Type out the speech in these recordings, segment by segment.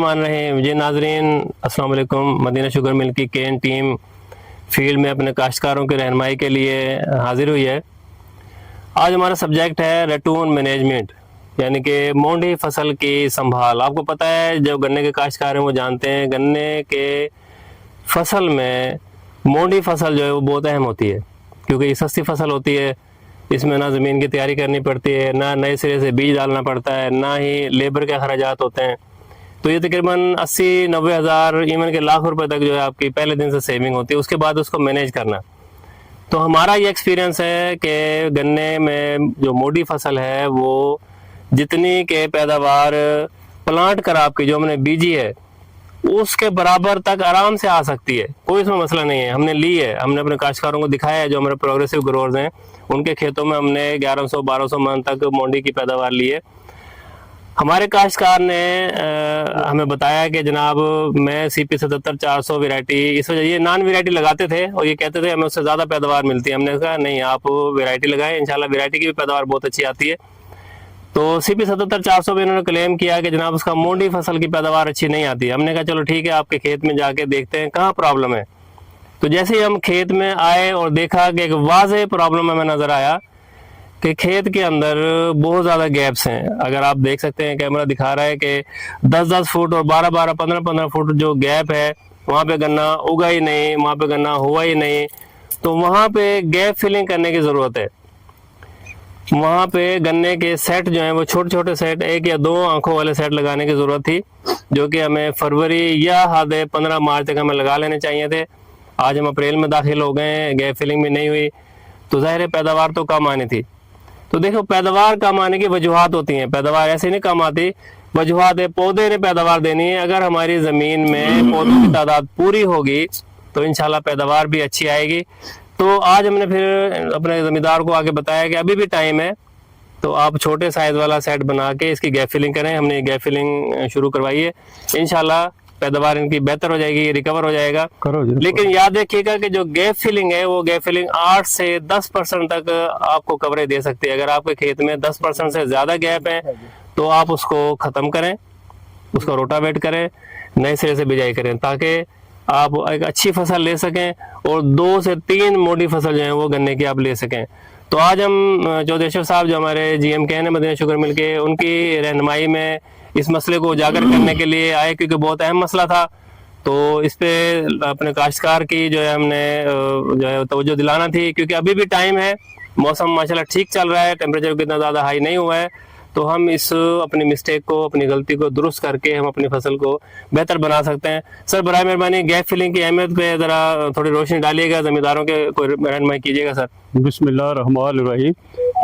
मान रहे हैं जी नाजरीन, अस्सलाम वालेकुम। मदीना शुगर मिल की केन टीम फील्ड में अपने काश्तकारों की रहनुमाई के लिए हाजिर हुई है। आज हमारा सब्जेक्ट है रेटून मैनेजमेंट, यानी कि मोंडी फसल की संभाल। आपको पता है, जो गन्ने के काश्तकार हैं वो जानते हैं, गन्ने के फसल में मोंडी फसल जो है वो बहुत अहम होती है, क्योंकि ये सस्ती फसल होती है। इसमें ना ज़मीन की तैयारी करनी पड़ती है, ना नए सिरे से बीज डालना पड़ता है, ना ही लेबर के अखराजात होते हैं। तो ये तकरीबन 80-90 हज़ार इवन के लाख रुपए तक जो है आपकी पहले दिन से सेविंग होती है। उसके बाद उसको मैनेज करना, तो हमारा ये एक्सपीरियंस है कि गन्ने में जो मोंडी फसल है वो जितनी के पैदावार प्लांट कराप की जो हमने बीजी है उसके बराबर तक आराम से आ सकती है। कोई इसमें मसला नहीं है। हमने ली है, हमने अपने काश्तकारों को दिखाया है, जो हमारे प्रोग्रेसिव ग्रोअर्स हैं उनके खेतों में हमने 1100-1200 मन तक मोंडी की पैदावार ली है। हमारे काश्तकार ने हमें बताया कि जनाब मैं CP 77-400 वैरायटी, इस वजह ये नॉन वैरायटी लगाते थे और ये कहते थे हमें उससे ज़्यादा पैदावार मिलती है। हमने कहा नहीं, आप वैरायटी लगाएं, इंशाल्लाह वैरायटी की भी पैदावार बहुत अच्छी आती है। तो CP 77-400 में इन्होंने क्लेम किया कि जनाब उसका मोंडी फसल की पैदावार अच्छी नहीं आती है। हमने कहा चलो ठीक है, आपके खेत में जाके देखते हैं कहाँ प्रॉब्लम है। तो जैसे ही हम खेत में आए और देखा कि एक वाज़ेह प्रॉब्लम हमें नज़र आया कि खेत के अंदर बहुत ज़्यादा गैप्स हैं। अगर आप देख सकते हैं, कैमरा दिखा रहा है कि 10-10 फुट और 12-12, 15-15 फुट जो गैप है, वहाँ पे गन्ना उगा ही नहीं, वहाँ पे गन्ना हुआ ही नहीं। तो वहाँ पे गैप फिलिंग करने की ज़रूरत है। वहाँ पे गन्ने के सेट जो हैं वो छोटे छोटे सेट, 1 या 2 आंखों वाले सेट लगाने की ज़रूरत थी, जो कि हमें फरवरी या हादे 15 मार्च तक हमें लगा लेने चाहिए थे। आज हम अप्रैल में दाखिल हो गए हैं, गैप फिलिंग भी नहीं हुई, तो ज़ाहिर है पैदावार तो कम आनी थी। तो देखो, पैदावार कम आने की वजूहात होती हैं, पैदावार ऐसे नहीं कम आती, वजूहात है पौधे ने पैदावार देनी है। अगर हमारी ज़मीन में पौधों की तादाद पूरी होगी तो इंशाल्लाह पैदावार भी अच्छी आएगी। तो आज हमने फिर अपने ज़मींदार को आगे बताया कि अभी भी टाइम है, तो आप छोटे साइज़ वाला सेट बना के इसकी गैप फिलिंग करें। हमने गैप फिलिंग शुरू करवाई है, इंशाल्लाह पैदावार इनकी बेहतर हो जाएगी, रिकवर हो जाएगा। लेकिन याद रखिएगा कि जो गैप फिलिंग है वो गैप फिलिंग 8 से 10% तक आपको कवरेज दे सकती है। अगर आपके खेत में 10% से ज़्यादा गैप है तो आप उसको ख़त्म करें, उसको रोटावेट करें, नए सिरे से बिजाई करें, ताकि आप एक अच्छी फसल ले सकें और 2 से 3 मोटी फसल जो है वो गन्ने की आप ले सकें। तो आज हम चौधरी साहब जो हमारे GM के हैं मदीना शुगर मिल के, उनकी रहनुमाई में इस मसले को उजागर करने के लिए आए, क्योंकि बहुत अहम मसला था। तो इस पे अपने काश्तकार की जो है हमने जो है तवज्जो दिलाना थी, क्योंकि अभी भी टाइम है, मौसम माशाल्लाह ठीक चल रहा है, टेम्परेचर कितना ज़्यादा हाई नहीं हुआ है। तो हम इस अपनी मिस्टेक को, अपनी गलती को दुरुस्त करके हम अपनी फसल को बेहतर बना सकते हैं। सर बराए मेहरबानी गैप फिलिंग की अहमियत पे ज़रा थोड़ी रोशनी डालिएगा, ज़मींदारों के कोई रहनुमाई कीजिएगा सर। बिस्मिल्लाहिर्रहमानिर्रहीम।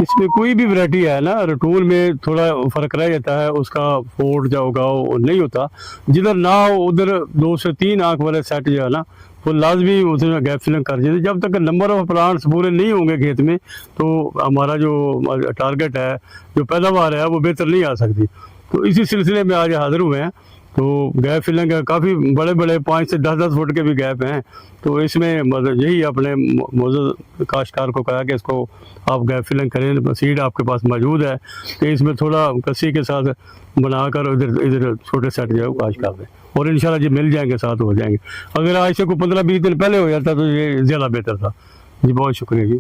इसमें कोई भी वैरायटी है ना, रटूल में थोड़ा फ़र्क रह जाता है, उसका फोड़ जो उगाओ नहीं होता। जिधर ना हो उधर 2 से 3 आँख वाले सेट जो है ना वो लाजमी उसमें गैप फिलिंग कर देते। जब तक नंबर ऑफ प्लांट्स पूरे नहीं होंगे खेत में तो हमारा जो टारगेट है, जो पैदावार है, वो बेहतर नहीं आ सकती। तो इसी सिलसिले में आज हाजिर हुए हैं। तो गैप फिलिंग काफ़ी बड़े बड़े 5 से 10-10 फुट के भी गैप हैं। तो इसमें मतलब यही अपने मौजूद काश्तकार को कहा कि इसको आप गैप फिलिंग करें, सीड आपके पास मौजूद है, तो इसमें थोड़ा कसी के साथ बनाकर इधर इधर छोटे सेट जो है काश कर दें, और इंशाल्लाह जी मिल जाएंगे, साथ हो जाएंगे। अगर आज से कोई 15-20 दिन पहले हो जाता तो ये ज़्यादा बेहतर था जी। बहुत शुक्रिया जी।